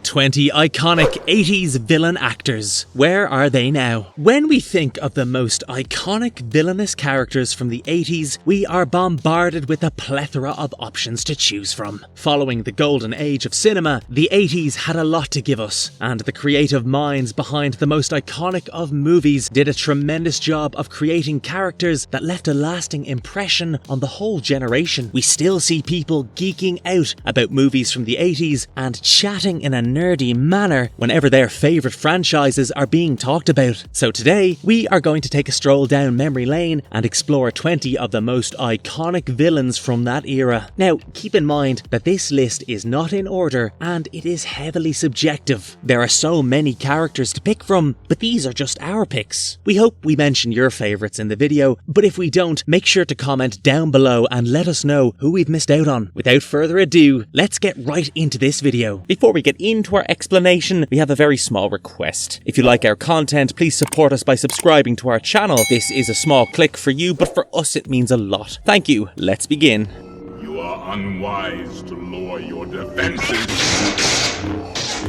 20 iconic 80s villain actors. Where are they now? When we think of the most iconic villainous characters from the 80s, we are bombarded with a plethora of options to choose from. Following the golden age of cinema, the 80s had a lot to give us, and the creative minds behind the most iconic of movies did a tremendous job of creating characters that left a lasting impression on the whole generation. We still see people geeking out about movies from the 80s and chatting in a nerdy manner whenever their favourite franchises are being talked about. So today, we are going to take a stroll down memory lane and explore 20 of the most iconic villains from that era. Now, keep in mind that this list is not in order and it is heavily subjective. There are so many characters to pick from, but these are just our picks. We hope we mention your favourites in the video, but if we don't, make sure to comment down below and let us know who we've missed out on. Without further ado, let's get right into this video. Before we get into our explanation, we have a very small request. If you like our content, please support us by subscribing to our channel. This is a small click for you, but for us it means a lot. Thank you. Let's begin. You are unwise to lower your defenses.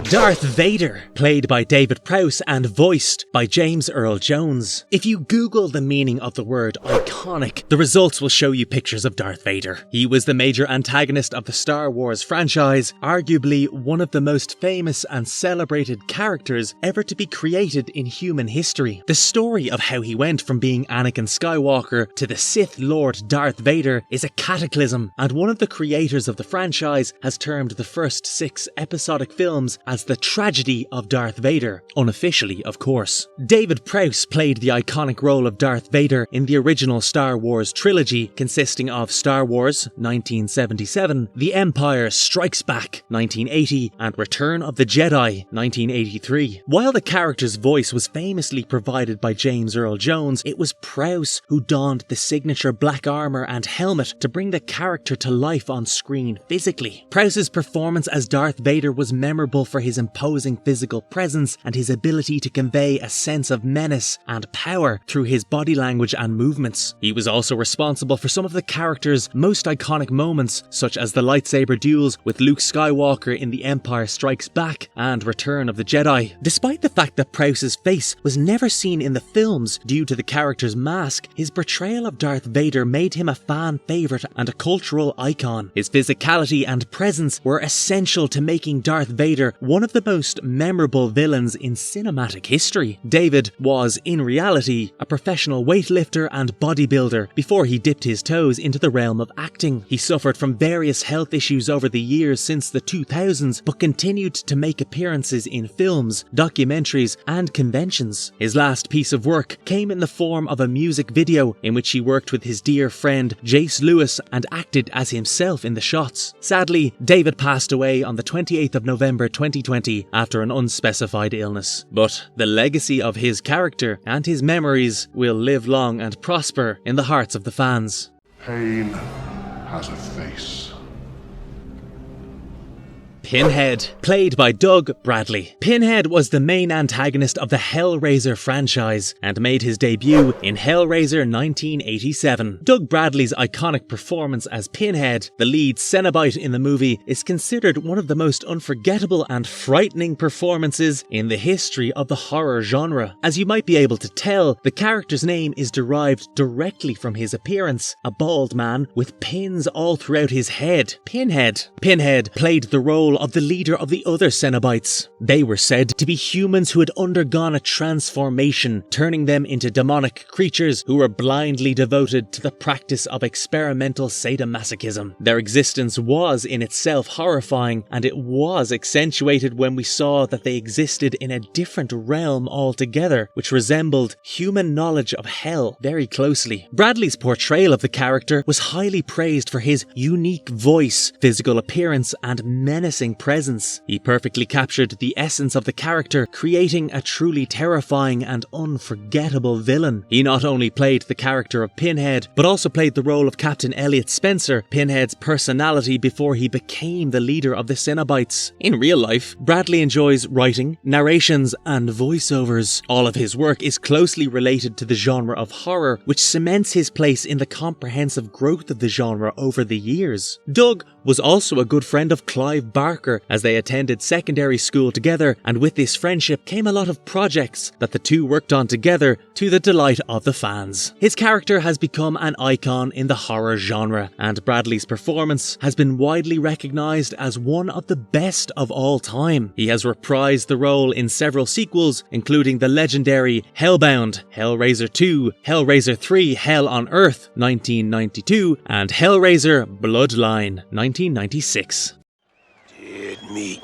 Darth Vader, played by David Prowse and voiced by James Earl Jones. If you Google the meaning of the word iconic, the results will show you pictures of Darth Vader. He was the major antagonist of the Star Wars franchise, arguably one of the most famous and celebrated characters ever to be created in human history. The story of how he went from being Anakin Skywalker to the Sith Lord Darth Vader is a cataclysm, and one of the creators of the franchise has termed the first 6 episodic films as the tragedy of Darth Vader, unofficially of course. David Prowse played the iconic role of Darth Vader in the original Star Wars trilogy, consisting of Star Wars 1977, The Empire Strikes Back 1980, and Return of the Jedi 1983. While the character's voice was famously provided by James Earl Jones, it was Prowse who donned the signature black armour and helmet to bring the character to life on screen physically. Prowse's performance as Darth Vader was memorable for his imposing physical presence and his ability to convey a sense of menace and power through his body language and movements. He was also responsible for some of the character's most iconic moments, such as the lightsaber duels with Luke Skywalker in The Empire Strikes Back and Return of the Jedi. Despite the fact that Prowse's face was never seen in the films due to the character's mask, his portrayal of Darth Vader made him a fan favourite and a cultural icon. His physicality and presence were essential to making Darth Vader one of the most memorable villains in cinematic history. David was, in reality, a professional weightlifter and bodybuilder before he dipped his toes into the realm of acting. He suffered from various health issues over the years since the 2000s, but continued to make appearances in films, documentaries, and conventions. His last piece of work came in the form of a music video in which he worked with his dear friend Jace Lewis and acted as himself in the shots. Sadly, David passed away on the 28th of November 2020 after an unspecified illness. But the legacy of his character and his memories will live long and prosper in the hearts of the fans. Pain has a face. Pinhead, played by Doug Bradley. Pinhead was the main antagonist of the Hellraiser franchise and made his debut in Hellraiser 1987. Doug Bradley's iconic performance as Pinhead, the lead Cenobite in the movie, is considered one of the most unforgettable and frightening performances in the history of the horror genre. As you might be able to tell, the character's name is derived directly from his appearance, a bald man with pins all throughout his head. Pinhead. Pinhead played the role of the leader of the other Cenobites. They were said to be humans who had undergone a transformation, turning them into demonic creatures who were blindly devoted to the practice of experimental sadomasochism. Their existence was in itself horrifying, and it was accentuated when we saw that they existed in a different realm altogether, which resembled human knowledge of hell very closely. Bradley's portrayal of the character was highly praised for his unique voice, physical appearance, and menacing presence. He perfectly captured the essence of the character, creating a truly terrifying and unforgettable villain. He not only played the character of Pinhead, but also played the role of Captain Elliot Spencer, Pinhead's personality before he became the leader of the Cenobites. In real life, Bradley enjoys writing, narrations, and voiceovers. All of his work is closely related to the genre of horror, which cements his place in the comprehensive growth of the genre over the years. Doug was also a good friend of Clive Barker as they attended secondary school together, and with this friendship came a lot of projects that the two worked on together to the delight of the fans. His character has become an icon in the horror genre, and Bradley's performance has been widely recognised as one of the best of all time. He has reprised the role in several sequels, including the legendary Hellbound, Hellraiser 2, Hellraiser 3 Hell on Earth 1992, and Hellraiser Bloodline 1996. Dead meat.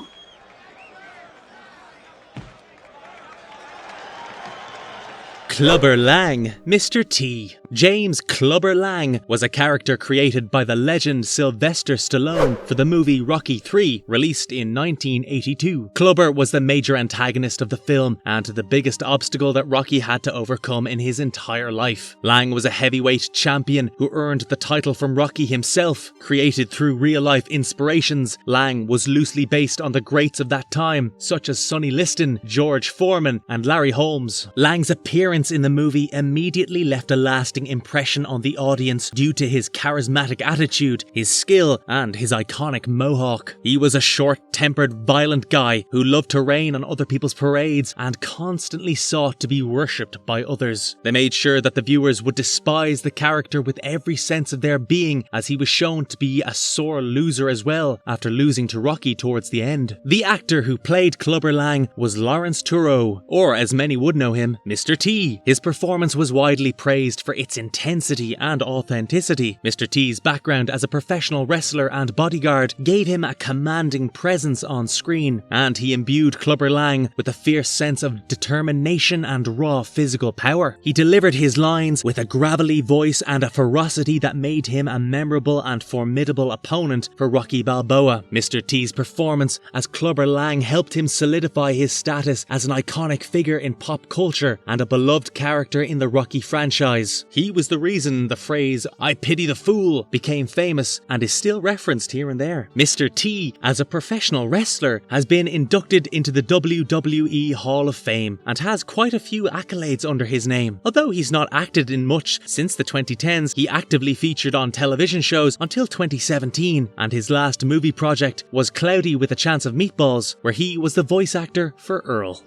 Clubber Lang, Mr. T. James Clubber Lang was a character created by the legend Sylvester Stallone for the movie Rocky III, released in 1982. Clubber was the major antagonist of the film and the biggest obstacle that Rocky had to overcome in his entire life. Lang was a heavyweight champion who earned the title from Rocky himself. Created through real-life inspirations, Lang was loosely based on the greats of that time, such as Sonny Liston, George Foreman, and Larry Holmes. Lang's appearance in the movie immediately left a lasting impression on the audience due to his charismatic attitude, his skill, and his iconic mohawk. He was a short-tempered, violent guy who loved to rain on other people's parades and constantly sought to be worshipped by others. They made sure that the viewers would despise the character with every sense of their being, as he was shown to be a sore loser as well after losing to Rocky towards the end. The actor who played Clubber Lang was Lawrence Turreau, or as many would know him, Mr. T. His performance was widely praised for its intensity and authenticity. Mr. T's background as a professional wrestler and bodyguard gave him a commanding presence on screen, and he imbued Clubber Lang with a fierce sense of determination and raw physical power. He delivered his lines with a gravelly voice and a ferocity that made him a memorable and formidable opponent for Rocky Balboa. Mr. T's performance as Clubber Lang helped him solidify his status as an iconic figure in pop culture and a beloved character in the Rocky franchise. He was the reason the phrase, "I pity the fool," became famous and is still referenced here and there. Mr. T, as a professional wrestler, has been inducted into the WWE Hall of Fame and has quite a few accolades under his name. Although he's not acted in much since the 2010s, he actively featured on television shows until 2017, and his last movie project was Cloudy with a Chance of Meatballs, where he was the voice actor for Earl.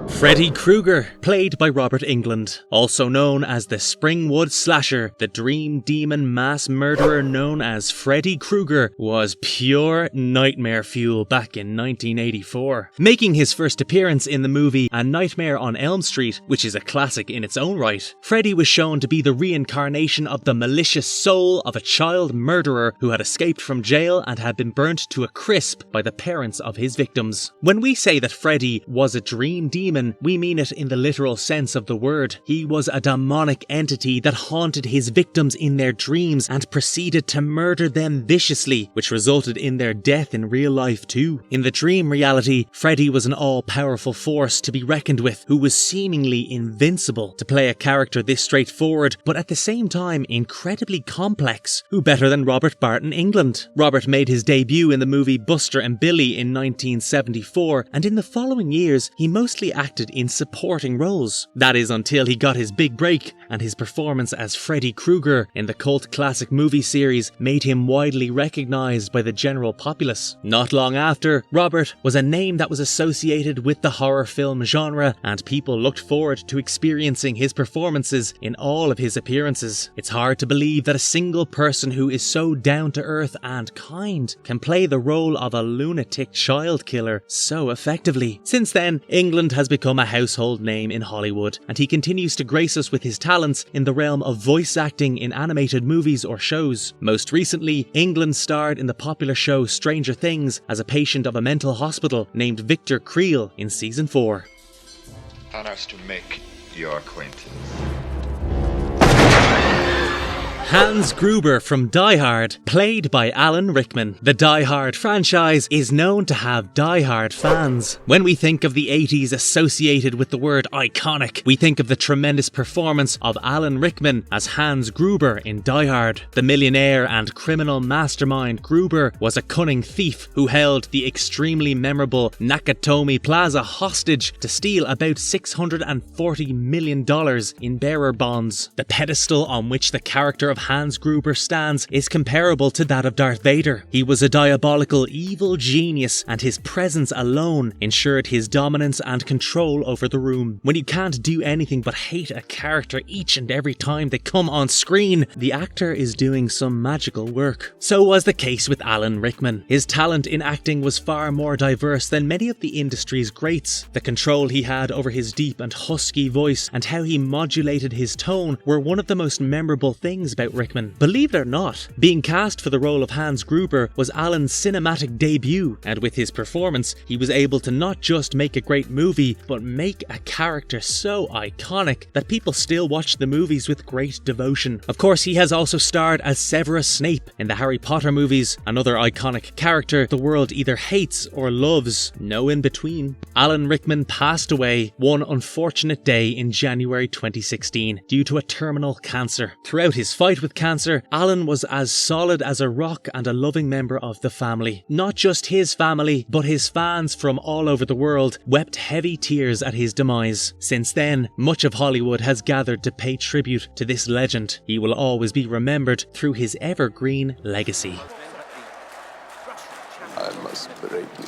Freddy Krueger, played by Robert Englund, also known as the Springwood Slasher, the dream demon mass murderer known as Freddy Krueger, was pure nightmare fuel back in 1984. Making his first appearance in the movie A Nightmare on Elm Street, which is a classic in its own right, Freddy was shown to be the reincarnation of the malicious soul of a child murderer who had escaped from jail and had been burnt to a crisp by the parents of his victims. When we say that Freddy was a dream demon, we mean it in the literal sense of the word. He was a demonic entity that haunted his victims in their dreams and proceeded to murder them viciously, which resulted in their death in real life too. In the dream reality, Freddy was an all-powerful force to be reckoned with, who was seemingly invincible. To play a character this straightforward, but at the same time incredibly complex, who better than Robert Barton Englund? Robert made his debut in the movie Buster and Billy in 1974, and in the following years he mostly acted in supporting roles. That is until he got his big break, and his performance as Freddy Krueger in the cult classic movie series made him widely recognised by the general populace. Not long after, Robert was a name that was associated with the horror film genre, and people looked forward to experiencing his performances in all of his appearances. It's hard to believe that a single person who is so down to earth and kind can play the role of a lunatic child killer so effectively. Since then, Englund has become a household name in Hollywood, and he continues to grace us with his talents in the realm of voice acting in animated movies or shows. Most recently, Englund starred in the popular show Stranger Things as a patient of a mental hospital named Victor Creel in season 4. Honors to make your acquaintance. Hans Gruber from Die Hard, played by Alan Rickman. The Die Hard franchise is known to have Die Hard fans. When we think of the 80s associated with the word iconic, we think of the tremendous performance of Alan Rickman as Hans Gruber in Die Hard. The millionaire and criminal mastermind Gruber was a cunning thief who held the extremely memorable Nakatomi Plaza hostage to steal about $640 million in bearer bonds. The pedestal on which the character of Hans Gruber stands is comparable to that of Darth Vader. He was a diabolical evil genius, and his presence alone ensured his dominance and control over the room. When you can't do anything but hate a character each and every time they come on screen, the actor is doing some magical work. So was the case with Alan Rickman. His talent in acting was far more diverse than many of the industry's greats. The control he had over his deep and husky voice and how he modulated his tone were one of the most memorable things about Rickman. Believe it or not, being cast for the role of Hans Gruber was Alan's cinematic debut, and with his performance, he was able to not just make a great movie, but make a character so iconic that people still watch the movies with great devotion. Of course, he has also starred as Severus Snape in the Harry Potter movies, another iconic character the world either hates or loves, no in between. Alan Rickman passed away one unfortunate day in January 2016 due to a terminal cancer. Throughout his fight with cancer, Alan was as solid as a rock and a loving member of the family. Not just his family, but his fans from all over the world wept heavy tears at his demise. Since then, much of Hollywood has gathered to pay tribute to this legend. He will always be remembered through his evergreen legacy. I must break you.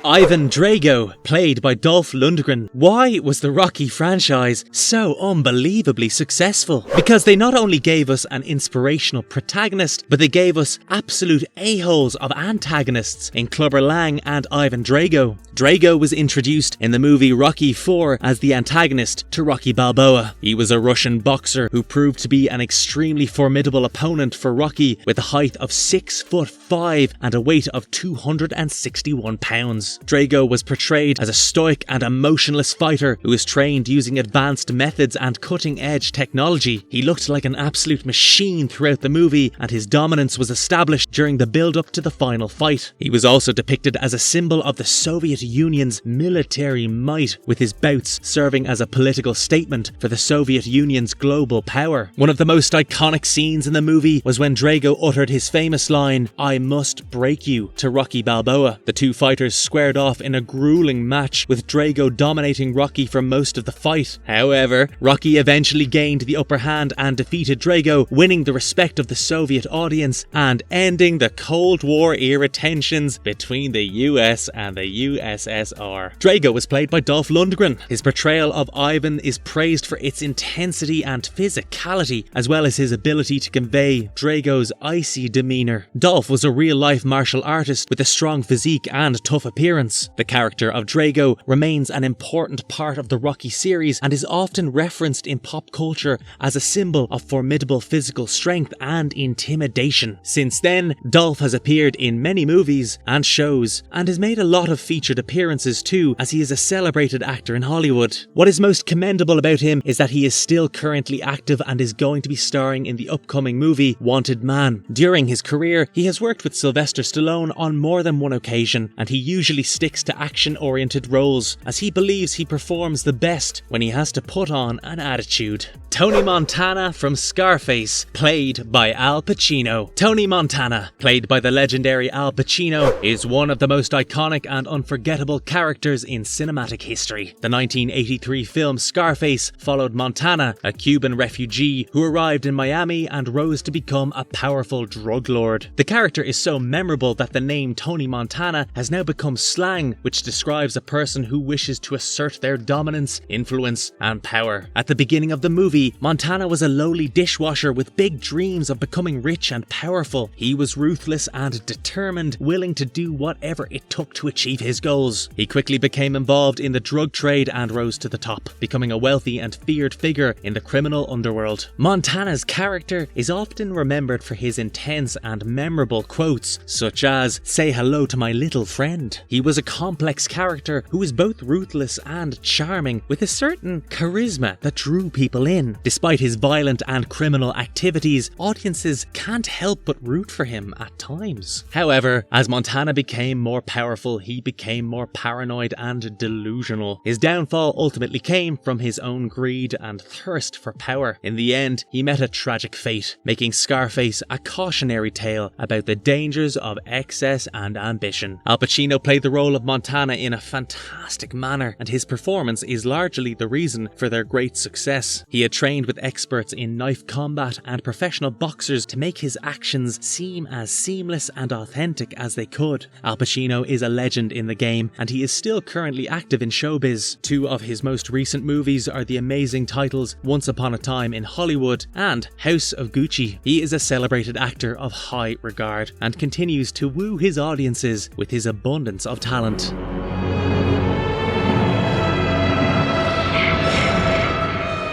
Ivan Drago, played by Dolph Lundgren. Why was the Rocky franchise so unbelievably successful? Because they not only gave us an inspirational protagonist, but they gave us absolute a-holes of antagonists in Clubber Lang and Ivan Drago. Drago was introduced in the movie Rocky IV as the antagonist to Rocky Balboa. He was a Russian boxer who proved to be an extremely formidable opponent for Rocky, with a height of 6'5" and a weight of 261 pounds. Drago was portrayed as a stoic and emotionless fighter who was trained using advanced methods and cutting-edge technology. He looked like an absolute machine throughout the movie, and his dominance was established during the build-up to the final fight. He was also depicted as a symbol of the Soviet Union's military might, with his bouts serving as a political statement for the Soviet Union's global power. One of the most iconic scenes in the movie was when Drago uttered his famous line, "I must break you," to Rocky Balboa. The two fighters squared off in a grueling match, with Drago dominating Rocky for most of the fight. However, Rocky eventually gained the upper hand and defeated Drago, winning the respect of the Soviet audience and ending the Cold War era tensions between the US and the USSR. Drago was played by Dolph Lundgren. His portrayal of Ivan is praised for its intensity and physicality, as well as his ability to convey Drago's icy demeanour. Dolph was a real-life martial artist with a strong physique and tough appearance. The character of Drago remains an important part of the Rocky series and is often referenced in pop culture as a symbol of formidable physical strength and intimidation. Since then, Dolph has appeared in many movies and shows, and has made a lot of featured appearances too, as he is a celebrated actor in Hollywood. What is most commendable about him is that he is still currently active and is going to be starring in the upcoming movie Wanted Man. During his career, he has worked with Sylvester Stallone on more than one occasion, and he usually sticks to action-oriented roles, as he believes he performs the best when he has to put on an attitude. Tony Montana from Scarface, played by Al Pacino. Tony Montana, played by the legendary Al Pacino, is one of the most iconic and unforgettable characters in cinematic history. The 1983 film Scarface followed Montana, a Cuban refugee who arrived in Miami and rose to become a powerful drug lord. The character is so memorable that the name Tony Montana has now become slang, which describes a person who wishes to assert their dominance, influence, and power. At the beginning of the movie, Montana was a lowly dishwasher with big dreams of becoming rich and powerful. He was ruthless and determined, willing to do whatever it took to achieve his goals. He quickly became involved in the drug trade and rose to the top, becoming a wealthy and feared figure in the criminal underworld. Montana's character is often remembered for his intense and memorable quotes, such as, "Say hello to my little friend." He was a complex character who was both ruthless and charming, with a certain charisma that drew people in. Despite his violent and criminal activities, audiences can't help but root for him at times. However, as Montana became more powerful, he became more paranoid and delusional. His downfall ultimately came from his own greed and thirst for power. In the end, he met a tragic fate, making Scarface a cautionary tale about the dangers of excess and ambition. Al Pacino played the role of Montana in a fantastic manner, and his performance is largely the reason for their great success. He had trained with experts in knife combat and professional boxers to make his actions seem as seamless and authentic as they could. Al Pacino is a legend in the game, and he is still currently active in showbiz. Two of his most recent movies are the amazing titles Once Upon a Time in Hollywood and House of Gucci. He is a celebrated actor of high regard and continues to woo his audiences with his abundance of talent.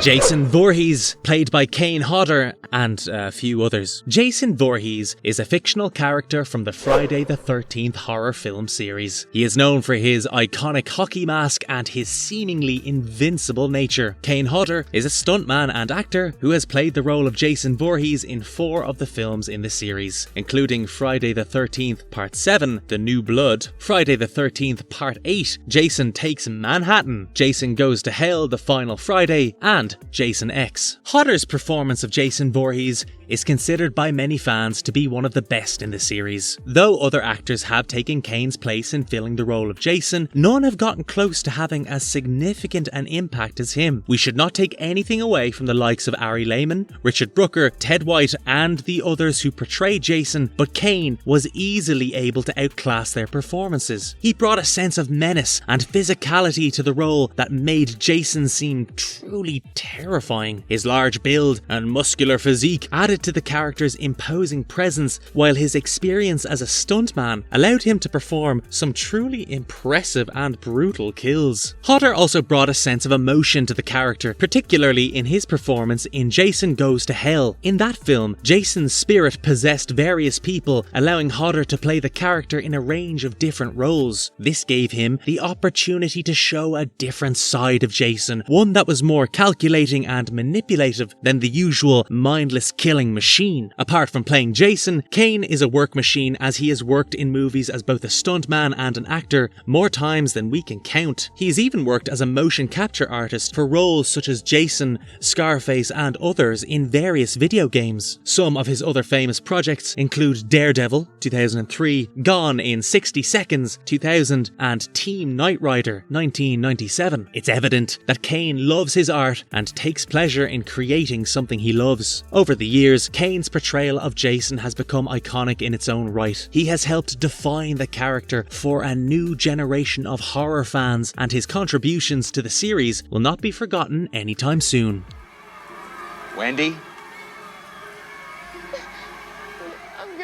Jason Voorhees, played by Kane Hodder and a few others. Jason Voorhees is a fictional character from the Friday the 13th horror film series. He is known for his iconic hockey mask and his seemingly invincible nature. Kane Hodder is a stuntman and actor who has played the role of Jason Voorhees in 4 of the films in the series, including Friday the 13th Part 7, The New Blood, Friday the 13th Part 8, Jason Takes Manhattan, Jason Goes to Hell, The Final Friday, and Jason X. Hodder's performance of Jason Voorhees is considered by many fans to be one of the best in the series. Though other actors have taken Kane's place in filling the role of Jason, none have gotten close to having as significant an impact as him. We should not take anything away from the likes of Ari Lehman, Richard Brooker, Ted White, and the others who portrayed Jason, but Kane was easily able to outclass their performances. He brought a sense of menace and physicality to the role that made Jason seem truly terrifying. His large build and muscular physique added to the character's imposing presence, while his experience as a stuntman allowed him to perform some truly impressive and brutal kills. Hodder also brought a sense of emotion to the character, particularly in his performance in Jason Goes to Hell. In that film, Jason's spirit possessed various people, allowing Hodder to play the character in a range of different roles. This gave him the opportunity to show a different side of Jason, one that was more calculating and manipulative than the usual mindless killing machine. Apart from playing Jason, Kane is a work machine, as he has worked in movies as both a stuntman and an actor more times than we can count. He has even worked as a motion capture artist for roles such as Jason, Scarface, and others in various video games. Some of his other famous projects include Daredevil 2003, Gone in 60 Seconds 2000, and Team Knight Rider 1997. It's evident that Kane loves his art and takes pleasure in creating something he loves. Over the years, Kane's portrayal of Jason has become iconic in its own right. He has helped define the character for a new generation of horror fans, and his contributions to the series will not be forgotten anytime soon. Wendy?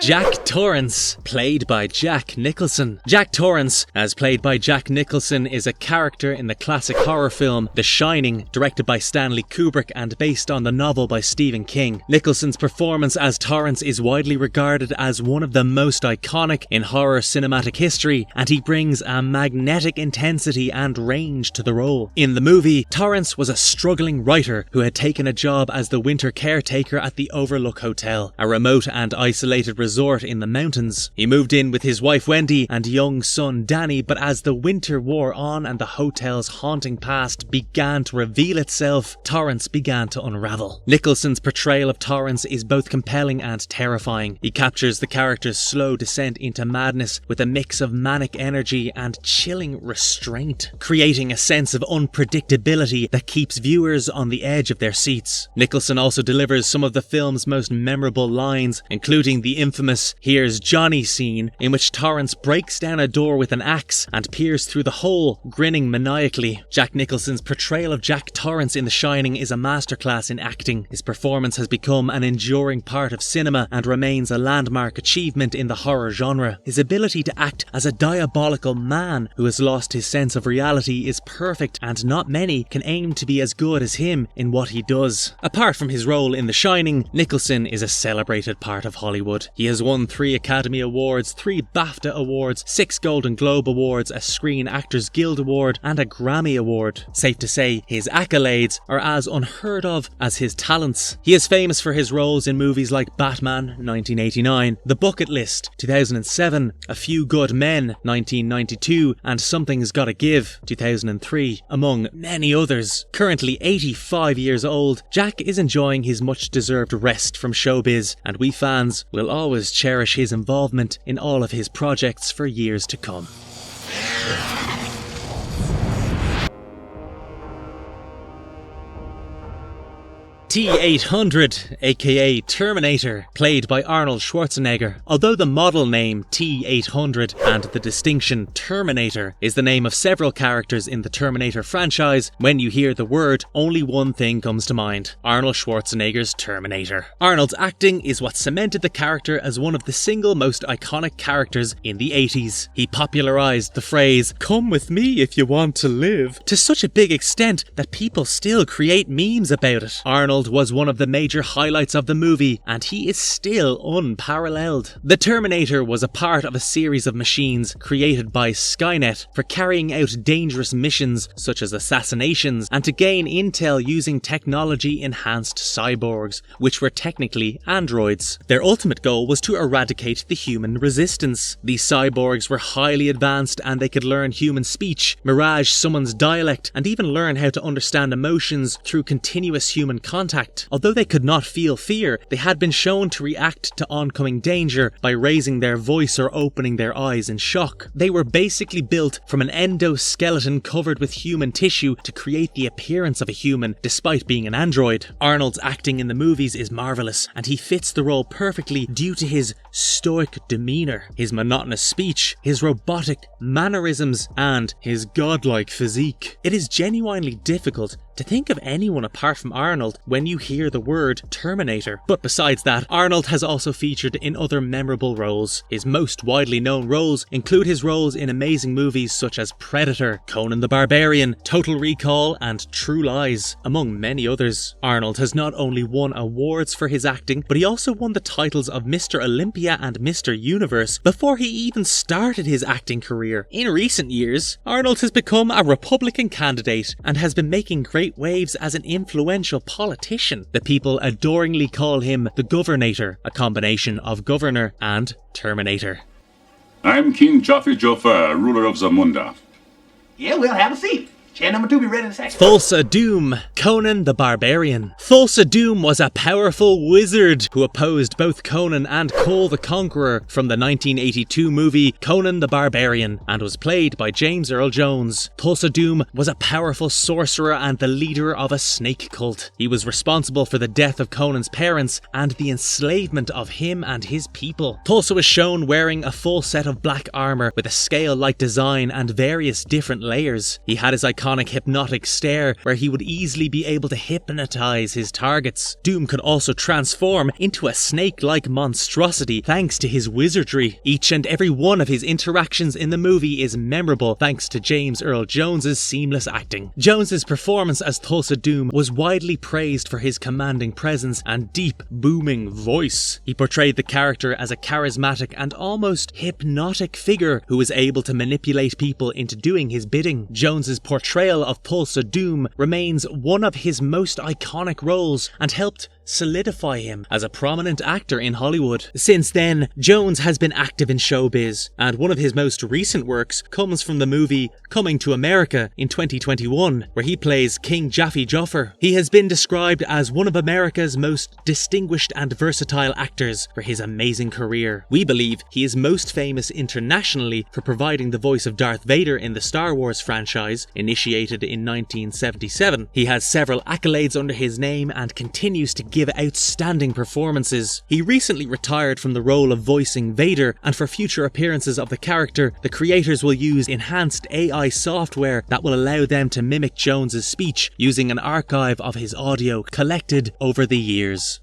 Jack Torrance, played by Jack Nicholson. Jack Torrance, as played by Jack Nicholson, is a character in the classic horror film The Shining, directed by Stanley Kubrick and based on the novel by Stephen King. Nicholson's performance as Torrance is widely regarded as one of the most iconic in horror cinematic history, and he brings a magnetic intensity and range to the role. In the movie, Torrance was a struggling writer who had taken a job as the winter caretaker at the Overlook Hotel, a remote and isolated resort in the mountains. He moved in with his wife Wendy and young son Danny, but as the winter wore on and the hotel's haunting past began to reveal itself, Torrance began to unravel. Nicholson's portrayal of Torrance is both compelling and terrifying. He captures the character's slow descent into madness with a mix of manic energy and chilling restraint, creating a sense of unpredictability that keeps viewers on the edge of their seats. Nicholson also delivers some of the film's most memorable lines, including the infamous "Here's Johnny" scene, in which Torrance breaks down a door with an axe and peers through the hole, grinning maniacally. Jack Nicholson's portrayal of Jack Torrance in The Shining is a masterclass in acting. His performance has become an enduring part of cinema and remains a landmark achievement in the horror genre. His ability to act as a diabolical man who has lost his sense of reality is perfect, and not many can aim to be as good as him in what he does. Apart from his role in The Shining, Nicholson is a celebrated part of Hollywood. He He has won 3 Academy Awards, 3 BAFTA Awards, 6 Golden Globe Awards, a Screen Actors Guild Award, and a Grammy Award. Safe to say, his accolades are as unheard of as his talents. He is famous for his roles in movies like Batman, 1989, The Bucket List, 2007, A Few Good Men, 1992, and Something's Gotta Give, 2003, among many others. Currently 85 years old, Jack is enjoying his much-deserved rest from showbiz, and we fans will always cherish his involvement in all of his projects for years to come. T-800, aka Terminator, played by Arnold Schwarzenegger. Although the model name T-800 and the distinction Terminator is the name of several characters in the Terminator franchise, when you hear the word, only one thing comes to mind: Arnold Schwarzenegger's Terminator. Arnold's acting is what cemented the character as one of the single most iconic characters in the 80s. He popularised the phrase, "Come with me if you want to live," to such a big extent that people still create memes about it. Arnold was one of the major highlights of the movie, and he is still unparalleled. The Terminator was a part of a series of machines created by Skynet for carrying out dangerous missions such as assassinations and to gain intel using technology-enhanced cyborgs, which were technically androids. Their ultimate goal was to eradicate the human resistance. These cyborgs were highly advanced and they could learn human speech, mirage someone's dialect, and even learn how to understand emotions through continuous human contact. Although they could not feel fear, they had been shown to react to oncoming danger by raising their voice or opening their eyes in shock. They were basically built from an endoskeleton covered with human tissue to create the appearance of a human, despite being an android. Arnold's acting in the movies is marvellous, and he fits the role perfectly due to his stoic demeanour, his monotonous speech, his robotic mannerisms, and his godlike physique. It is genuinely difficult to think of anyone apart from Arnold when you hear the word Terminator. But besides that, Arnold has also featured in other memorable roles. His most widely known roles include his roles in amazing movies such as Predator, Conan the Barbarian, Total Recall, and True Lies, among many others. Arnold has not only won awards for his acting, but he also won the titles of Mr. Olympia and Mr. Universe before he even started his acting career. In recent years, Arnold has become a Republican candidate and has been making great waves as an influential politician. The people adoringly call him the Governator, a combination of governor and Terminator. I'm King Joffrey Joffer, ruler of Zamunda. Yeah, we'll have a seat. Chair number 2 be ready in a second. Thulsa Doom, Conan the Barbarian. Thulsa Doom was a powerful wizard who opposed both Conan and Cole the Conqueror from the 1982 movie Conan the Barbarian and was played by James Earl Jones. Thulsa Doom was a powerful sorcerer and the leader of a snake cult. He was responsible for the death of Conan's parents and the enslavement of him and his people. Thulsa was shown wearing a full set of black armour with a scale-like design and various different layers. He had his iconic hypnotic stare where he would easily be able to hypnotize his targets. Doom could also transform into a snake-like monstrosity thanks to his wizardry. Each and every one of his interactions in the movie is memorable thanks to James Earl Jones's seamless acting. Jones's performance as Thulsa Doom was widely praised for his commanding presence and deep, booming voice. He portrayed the character as a charismatic and almost hypnotic figure who was able to manipulate people into doing his bidding. Jones's portrayal of Thulsa Doom remains one of his most iconic roles and helped solidify him as a prominent actor in Hollywood. Since then, Jones has been active in showbiz, and one of his most recent works comes from the movie Coming to America in 2021, where he plays King Jaffe Joffer. He has been described as one of America's most distinguished and versatile actors for his amazing career. We believe he is most famous internationally for providing the voice of Darth Vader in the Star Wars franchise, initiated in 1977. He has several accolades under his name and continues to give outstanding performances. He recently retired from the role of voicing Vader, and for future appearances of the character, the creators will use enhanced AI software that will allow them to mimic Jones's speech using an archive of his audio collected over the years.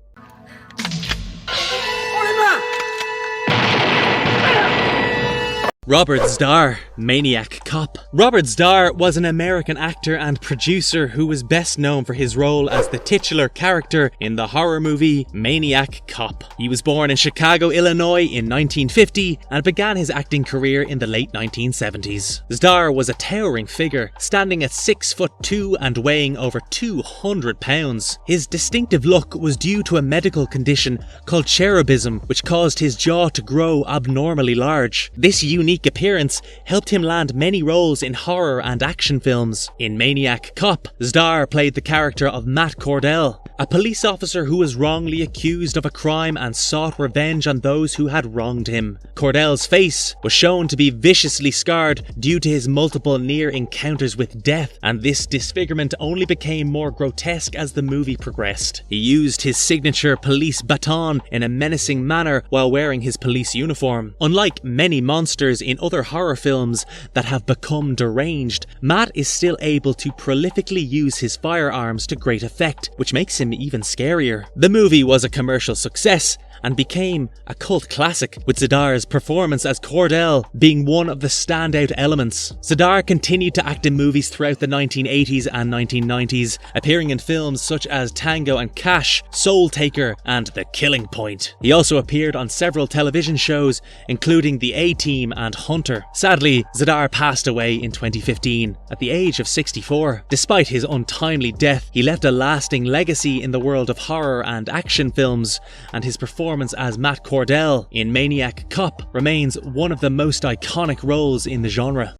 Robert Starr, Maniac Cop. Robert Starr was an American actor and producer who was best known for his role as the titular character in the horror movie Maniac Cop. He was born in Chicago, Illinois in 1950 and began his acting career in the late 1970s. Starr was a towering figure, standing at 6'2" and weighing over 200 pounds. His distinctive look was due to a medical condition called cherubism, which caused his jaw to grow abnormally large. This unique appearance helped him land many roles in horror and action films. In Maniac Cop, Starr played the character of Matt Cordell, a police officer who was wrongly accused of a crime and sought revenge on those who had wronged him. Cordell's face was shown to be viciously scarred due to his multiple near encounters with death, and this disfigurement only became more grotesque as the movie progressed. He used his signature police baton in a menacing manner while wearing his police uniform. Unlike many monsters in other horror films that have become deranged, Matt is still able to prolifically use his firearms to great effect, which makes him even scarier. The movie was a commercial success and became a cult classic, with Starr's performance as Cordell being one of the standout elements. Starr continued to act in movies throughout the 1980s and 1990s, appearing in films such as Tango and Cash, Soul Taker, and The Killing Point. He also appeared on several television shows, including The A-Team and Hunter. Sadly, Starr passed away in 2015 at the age of 64. Despite his untimely death, he left a lasting legacy in the world of horror and action films, and his performance as Matt Cordell in Maniac Cop remains one of the most iconic roles in the genre.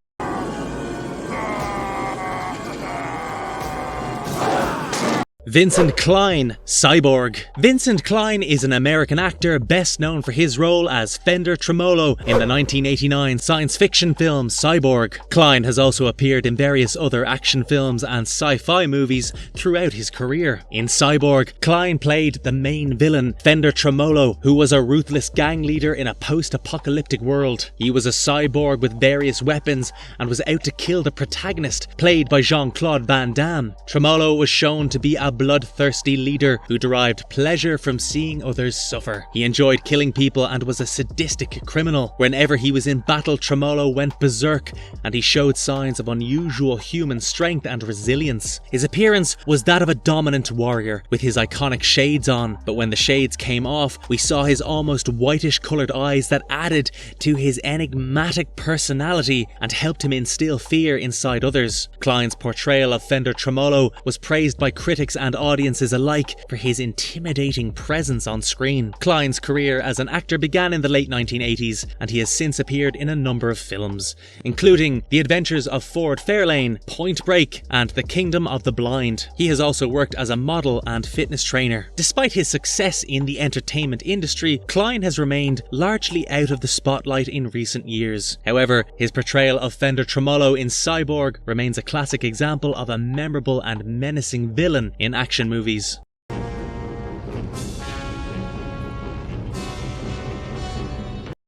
Vincent Cline, Cyborg. Vincent Cline is an American actor best known for his role as Fender Tremolo in the 1989 science fiction film Cyborg. Cline has also appeared in various other action films and sci-fi movies throughout his career. In Cyborg, Cline played the main villain, Fender Tremolo, who was a ruthless gang leader in a post-apocalyptic world. He was a cyborg with various weapons and was out to kill the protagonist, played by Jean-Claude Van Damme. Tremolo was shown to be a bloodthirsty leader who derived pleasure from seeing others suffer. He enjoyed killing people and was a sadistic criminal. Whenever he was in battle, Tremolo went berserk, and he showed signs of unusual human strength and resilience. His appearance was that of a dominant warrior, with his iconic shades on, but when the shades came off, we saw his almost whitish coloured eyes that added to his enigmatic personality and helped him instill fear inside others. Cline's portrayal of Fender Tremolo was praised by critics and audiences alike for his intimidating presence on screen. Cline's career as an actor began in the late 1980s, and he has since appeared in a number of films, including The Adventures of Ford Fairlane, Point Break, and The Kingdom of the Blind. He has also worked as a model and fitness trainer. Despite his success in the entertainment industry, Cline has remained largely out of the spotlight in recent years. However, his portrayal of Fender Tremolo in Cyborg remains a classic example of a memorable and menacing villain in action movies.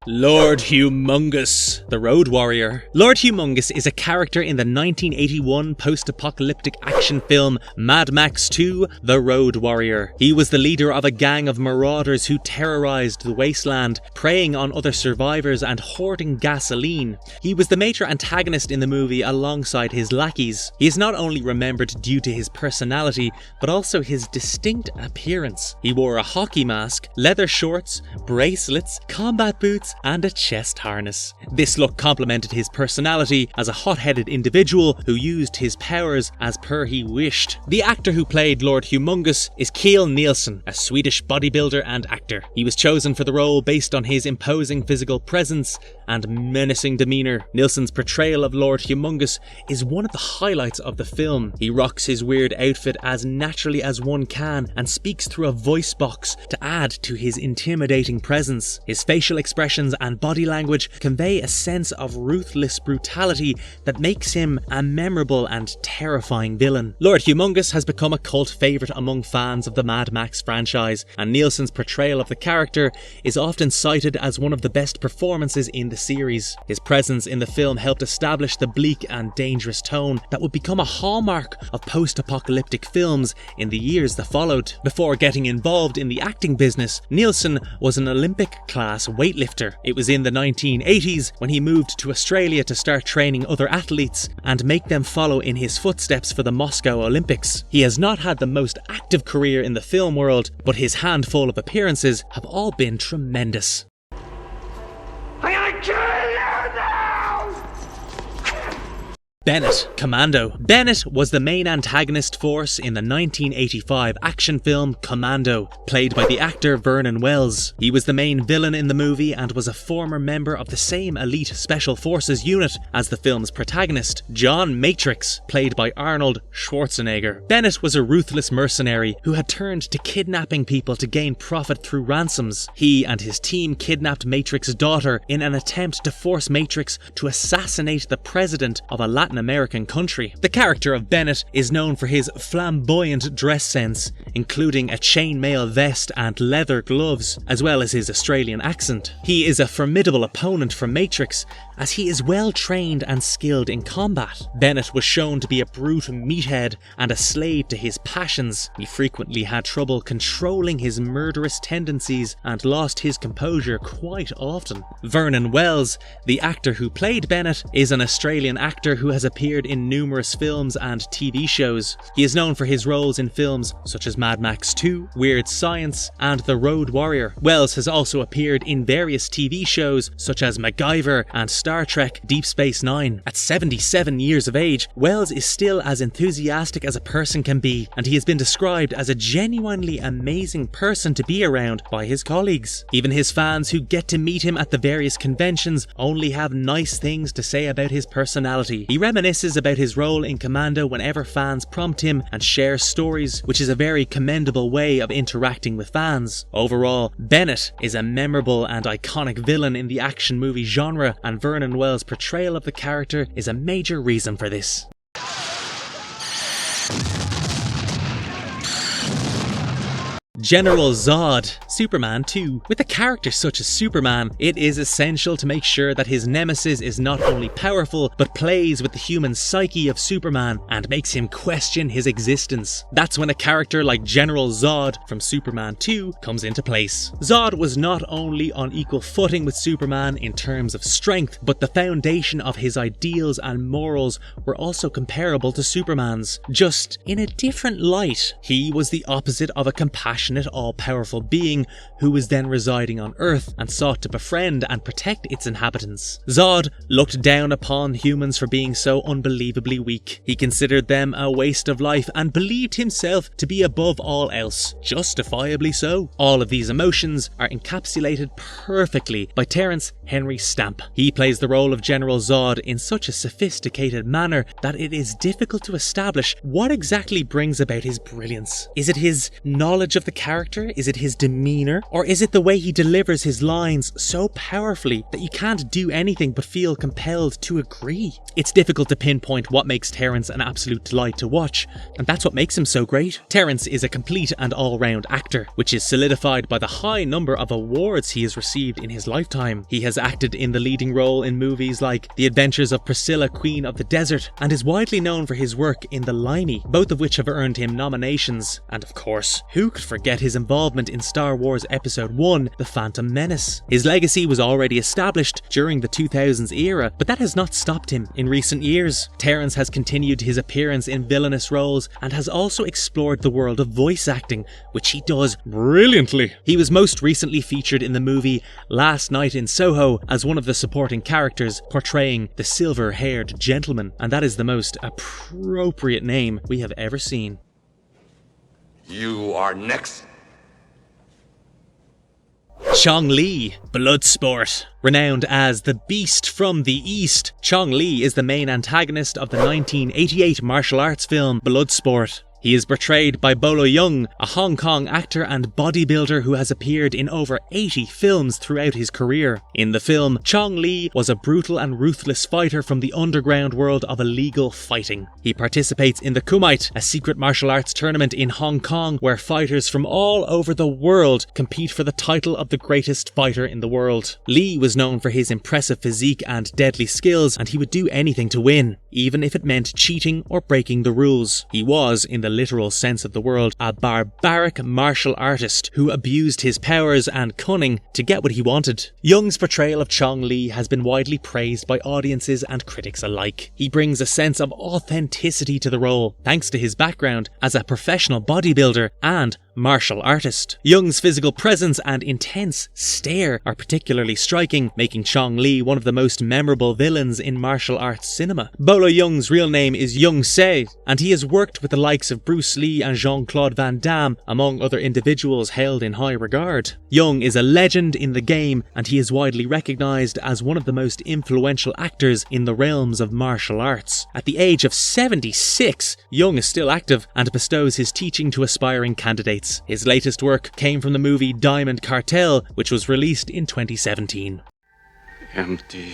Lord Humongous, the Road Warrior. Lord Humongous is a character in the 1981 post-apocalyptic action film Mad Max 2: The Road Warrior. He was the leader of a gang of marauders who terrorized the wasteland, preying on other survivors and hoarding gasoline. He was the major antagonist in the movie alongside his lackeys. He is not only remembered due to his personality, but also his distinct appearance. He wore a hockey mask, leather shorts, bracelets, combat boots, and a chest harness. This look complemented his personality as a hot-headed individual who used his powers as per he wished. The actor who played Lord Humongous is Kjell Nielsen, a Swedish bodybuilder and actor. He was chosen for the role based on his imposing physical presence and menacing demeanour. Nielsen's portrayal of Lord Humongous is one of the highlights of the film. He rocks his weird outfit as naturally as one can and speaks through a voice box to add to his intimidating presence. His facial expressions and body language convey a sense of ruthless brutality that makes him a memorable and terrifying villain. Lord Humongous has become a cult favourite among fans of the Mad Max franchise, and Nielsen's portrayal of the character is often cited as one of the best performances in the series. His presence in the film helped establish the bleak and dangerous tone that would become a hallmark of post-apocalyptic films in the years that followed. Before getting involved in the acting business, Nielsen was an Olympic-class weightlifter. actor. It was in the 1980s when he moved to Australia to start training other athletes and make them follow in his footsteps for the Moscow Olympics. He has not had the most active career in the film world, but his handful of appearances have all been tremendous. Bennett, Commando. Bennett was the main antagonist force in the 1985 action film Commando, played by the actor Vernon Wells. He was the main villain in the movie and was a former member of the same elite special forces unit as the film's protagonist, John Matrix, played by Arnold Schwarzenegger. Bennett was a ruthless mercenary who had turned to kidnapping people to gain profit through ransoms. He and his team kidnapped Matrix's daughter in an attempt to force Matrix to assassinate the president of a Latin American country. The character of Bennett is known for his flamboyant dress sense, including a chainmail vest and leather gloves, as well as his Australian accent. He is a formidable opponent for Matrix, as he is well trained and skilled in combat. Bennett was shown to be a brute meathead and a slave to his passions. He frequently had trouble controlling his murderous tendencies and lost his composure quite often. Vernon Wells, the actor who played Bennett, is an Australian actor who has appeared in numerous films and TV shows. He is known for his roles in films such as Mad Max 2, Weird Science, and The Road Warrior. Wells has also appeared in various TV shows such as MacGyver and Star Trek Deep Space Nine. At 77 years of age, Wells is still as enthusiastic as a person can be, and he has been described as a genuinely amazing person to be around by his colleagues. Even his fans who get to meet him at the various conventions only have nice things to say about his personality. He reminisces about his role in Commando whenever fans prompt him and shares stories, which is a very commendable way of interacting with fans. Overall, Bennett is a memorable and iconic villain in the action movie genre, and Vernon Wells' portrayal of the character is a major reason for this. General Zod, Superman 2. With a character such as Superman, it is essential to make sure that his nemesis is not only powerful, but plays with the human psyche of Superman and makes him question his existence. That's when a character like General Zod from Superman 2 comes into place. Zod was not only on equal footing with Superman in terms of strength, but the foundation of his ideals and morals were also comparable to Superman's, just in a different light. He was the opposite of a compassionate, all-powerful being who was then residing on Earth and sought to befriend and protect its inhabitants. Zod looked down upon humans for being so unbelievably weak. He considered them a waste of life and believed himself to be above all else, justifiably so. All of these emotions are encapsulated perfectly by Terence Henry Stamp. He plays the role of General Zod in such a sophisticated manner that it is difficult to establish what exactly brings about his brilliance. Is it his knowledge of the character? Is it his demeanour? Or is it the way he delivers his lines so powerfully that you can't do anything but feel compelled to agree? It's difficult to pinpoint what makes Terence an absolute delight to watch, and that's what makes him so great. Terence is a complete and all-round actor, which is solidified by the high number of awards he has received in his lifetime. He has acted in the leading role in movies like The Adventures of Priscilla, Queen of the Desert, and is widely known for his work in The Limey, both of which have earned him nominations. And of course, who could forget his involvement in Star Wars Episode 1, The Phantom Menace? His legacy was already established during the 2000s era, but that has not stopped him in recent years. Terence has continued his appearance in villainous roles and has also explored the world of voice acting, which he does brilliantly. He was most recently featured in the movie Last Night in Soho as one of the supporting characters, portraying the silver-haired gentleman, and that is the most appropriate name we have ever seen. You are next. Chong Li, Bloodsport. Renowned as the Beast from the East, Chong Li is the main antagonist of the 1988 martial arts film Bloodsport. He is portrayed by Bolo Yeung, a Hong Kong actor and bodybuilder who has appeared in over 80 films throughout his career. In the film, Chong Li was a brutal and ruthless fighter from the underground world of illegal fighting. He participates in the Kumite, a secret martial arts tournament in Hong Kong where fighters from all over the world compete for the title of the greatest fighter in the world. Li was known for his impressive physique and deadly skills, and he would do anything to win. even if it meant cheating or breaking the rules. He was, in the literal sense of the word, a barbaric martial artist who abused his powers and cunning to get what he wanted. Young's portrayal of Chong Li has been widely praised by audiences and critics alike. He brings a sense of authenticity to the role, thanks to his background as a professional bodybuilder and martial artist. Young's physical presence and intense stare are particularly striking, making Chong Li one of the most memorable villains in martial arts cinema. Bolo Yeung's real name is Young Se, and he has worked with the likes of Bruce Lee and Jean-Claude Van Damme, among other individuals held in high regard. Young is a legend in the game, and he is widely recognised as one of the most influential actors in the realms of martial arts. At the age of 76, Young is still active and bestows his teaching to aspiring candidates. His latest work came from the movie Diamond Cartel, which was released in 2017. Empty.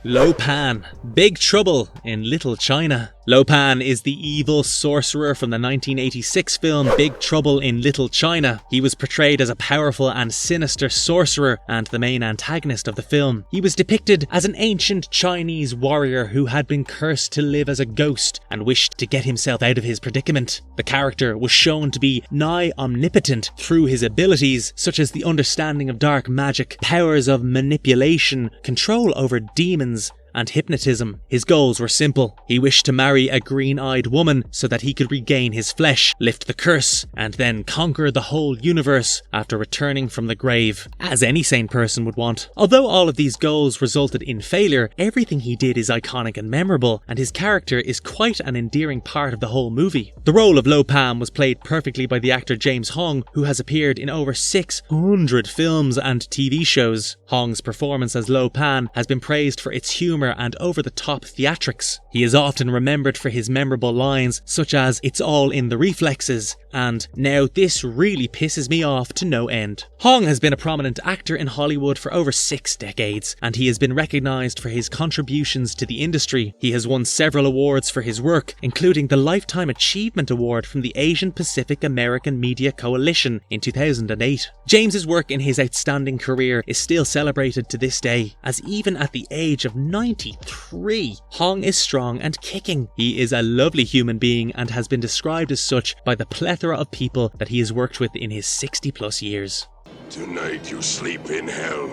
Lo Pan, Big Trouble in Little China. Lo Pan is the evil sorcerer from the 1986 film Big Trouble in Little China. He was portrayed as a powerful and sinister sorcerer and the main antagonist of the film. He was depicted as an ancient Chinese warrior who had been cursed to live as a ghost and wished to get himself out of his predicament. The character was shown to be nigh omnipotent through his abilities such as the understanding of dark magic, powers of manipulation, control over demons, and hypnotism. His goals were simple. He wished to marry a green-eyed woman so that he could regain his flesh, lift the curse, and then conquer the whole universe after returning from the grave, as any sane person would want. Although all of these goals resulted in failure, everything he did is iconic and memorable, and his character is quite an endearing part of the whole movie. The role of Lo Pan was played perfectly by the actor James Hong, who has appeared in over 600 films and TV shows. Hong's performance as Lo Pan has been praised for its humour and over-the-top theatrics. He is often remembered for his memorable lines such as "It's all in the reflexes" and "Now this really pisses me off to no end." Hong has been a prominent actor in Hollywood for over 6 decades, and he has been recognised for his contributions to the industry. He has won several awards for his work, including the Lifetime Achievement Award from the Asian Pacific American Media Coalition in 2008. James's work in his outstanding career is still celebrated to this day, as even at the age of 93, Hong is strong and kicking. He is a lovely human being and has been described as such by the plethora of people that he has worked with in his 60+ years. Tonight you sleep in hell.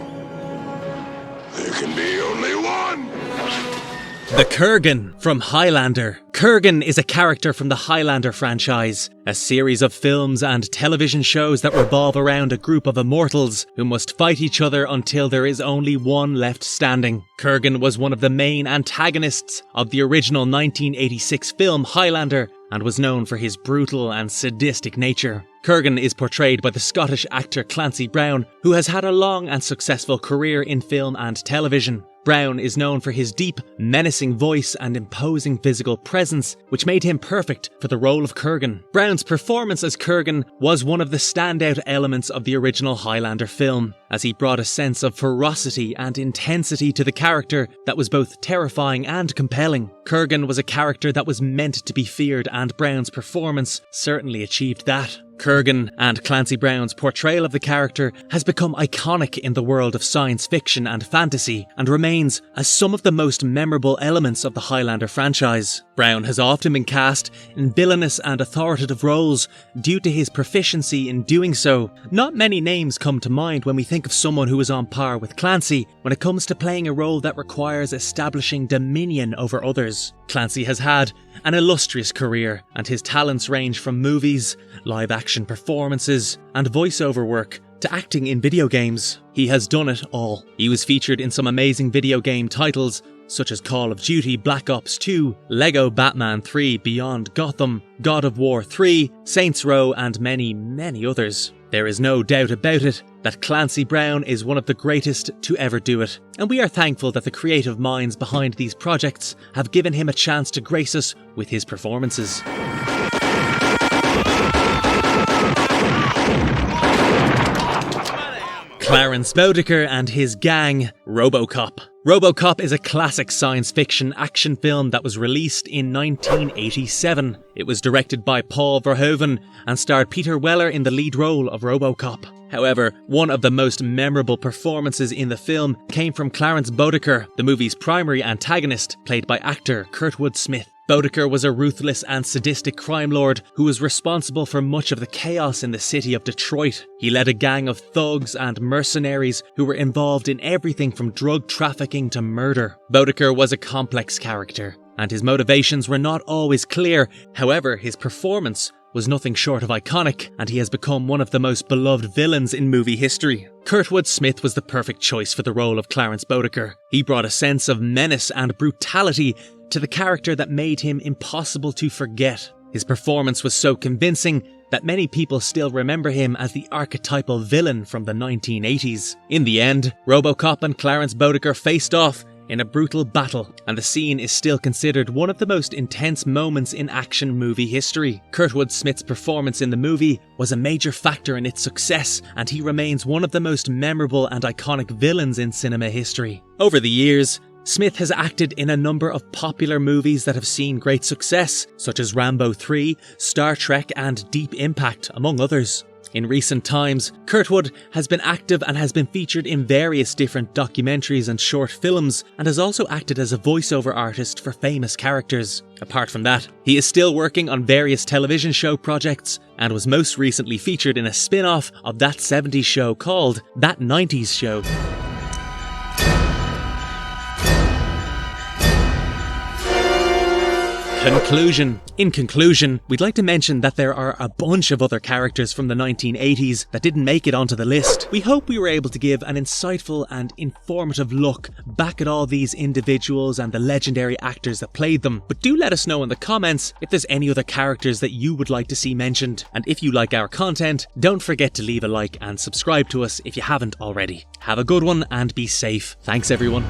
There can be only one! The Kurgan from Highlander. Kurgan is a character from the Highlander franchise, a series of films and television shows that revolve around a group of immortals who must fight each other until there is only one left standing. Kurgan was one of the main antagonists of the original 1986 film Highlander and was known for his brutal and sadistic nature. Kurgan is portrayed by the Scottish actor Clancy Brown, who has had a long and successful career in film and television. Brown is known for his deep, menacing voice and imposing physical presence, which made him perfect for the role of Kurgan. Brown's performance as Kurgan was one of the standout elements of the original Highlander film, as he brought a sense of ferocity and intensity to the character that was both terrifying and compelling. Kurgan was a character that was meant to be feared, and Brown's performance certainly achieved that. Kurgan and Clancy Brown's portrayal of the character has become iconic in the world of science fiction and fantasy, and remains as some of the most memorable elements of the Highlander franchise. Brown has often been cast in villainous and authoritative roles due to his proficiency in doing so. Not many names come to mind when we think of someone who is on par with Clancy when it comes to playing a role that requires establishing dominion over others. Clancy has had an illustrious career, and his talents range from movies, live-action performances, and voiceover work to acting in video games. He has done it all. He was featured in some amazing video game titles such as Call of Duty Black Ops 2, Lego Batman 3 Beyond Gotham, God of War 3, Saints Row, and many, many others. There is no doubt about it that Clancy Brown is one of the greatest to ever do it, and we are thankful that the creative minds behind these projects have given him a chance to grace us with his performances. Clarence Boudiker and his gang, RoboCop. RoboCop is a classic science fiction action film that was released in 1987. It was directed by Paul Verhoeven and starred Peter Weller in the lead role of RoboCop. However, one of the most memorable performances in the film came from Clarence Boudiker, the movie's primary antagonist, played by actor Kurtwood Smith. Boudiker was a ruthless and sadistic crime lord who was responsible for much of the chaos in the city of Detroit. He led a gang of thugs and mercenaries who were involved in everything from drug trafficking to murder. Boudiker was a complex character, and his motivations were not always clear. However, his performance was nothing short of iconic, and he has become one of the most beloved villains in movie history. Kurtwood Smith was the perfect choice for the role of Clarence Boudiker. He brought a sense of menace and brutality to the character that made him impossible to forget. His performance was so convincing that many people still remember him as the archetypal villain from the 1980s. In the end, RoboCop and Clarence Boudiker faced off in a brutal battle, and the scene is still considered one of the most intense moments in action movie history. Kurtwood Smith's performance in the movie was a major factor in its success, and he remains one of the most memorable and iconic villains in cinema history. Over the years, Smith has acted in a number of popular movies that have seen great success, such as Rambo 3, Star Trek and Deep Impact, among others. In recent times, Kurtwood has been active and has been featured in various different documentaries and short films, and has also acted as a voiceover artist for famous characters. Apart from that, he is still working on various television show projects, and was most recently featured in a spin-off of That 70s Show called That 90s Show. Conclusion. In conclusion, we'd like to mention that there are a bunch of other characters from the 1980s that didn't make it onto the list. We hope we were able to give an insightful and informative look back at all these individuals and the legendary actors that played them. But do let us know in the comments if there's any other characters that you would like to see mentioned. And if you like our content, don't forget to leave a like and subscribe to us if you haven't already. Have a good one and be safe. Thanks everyone.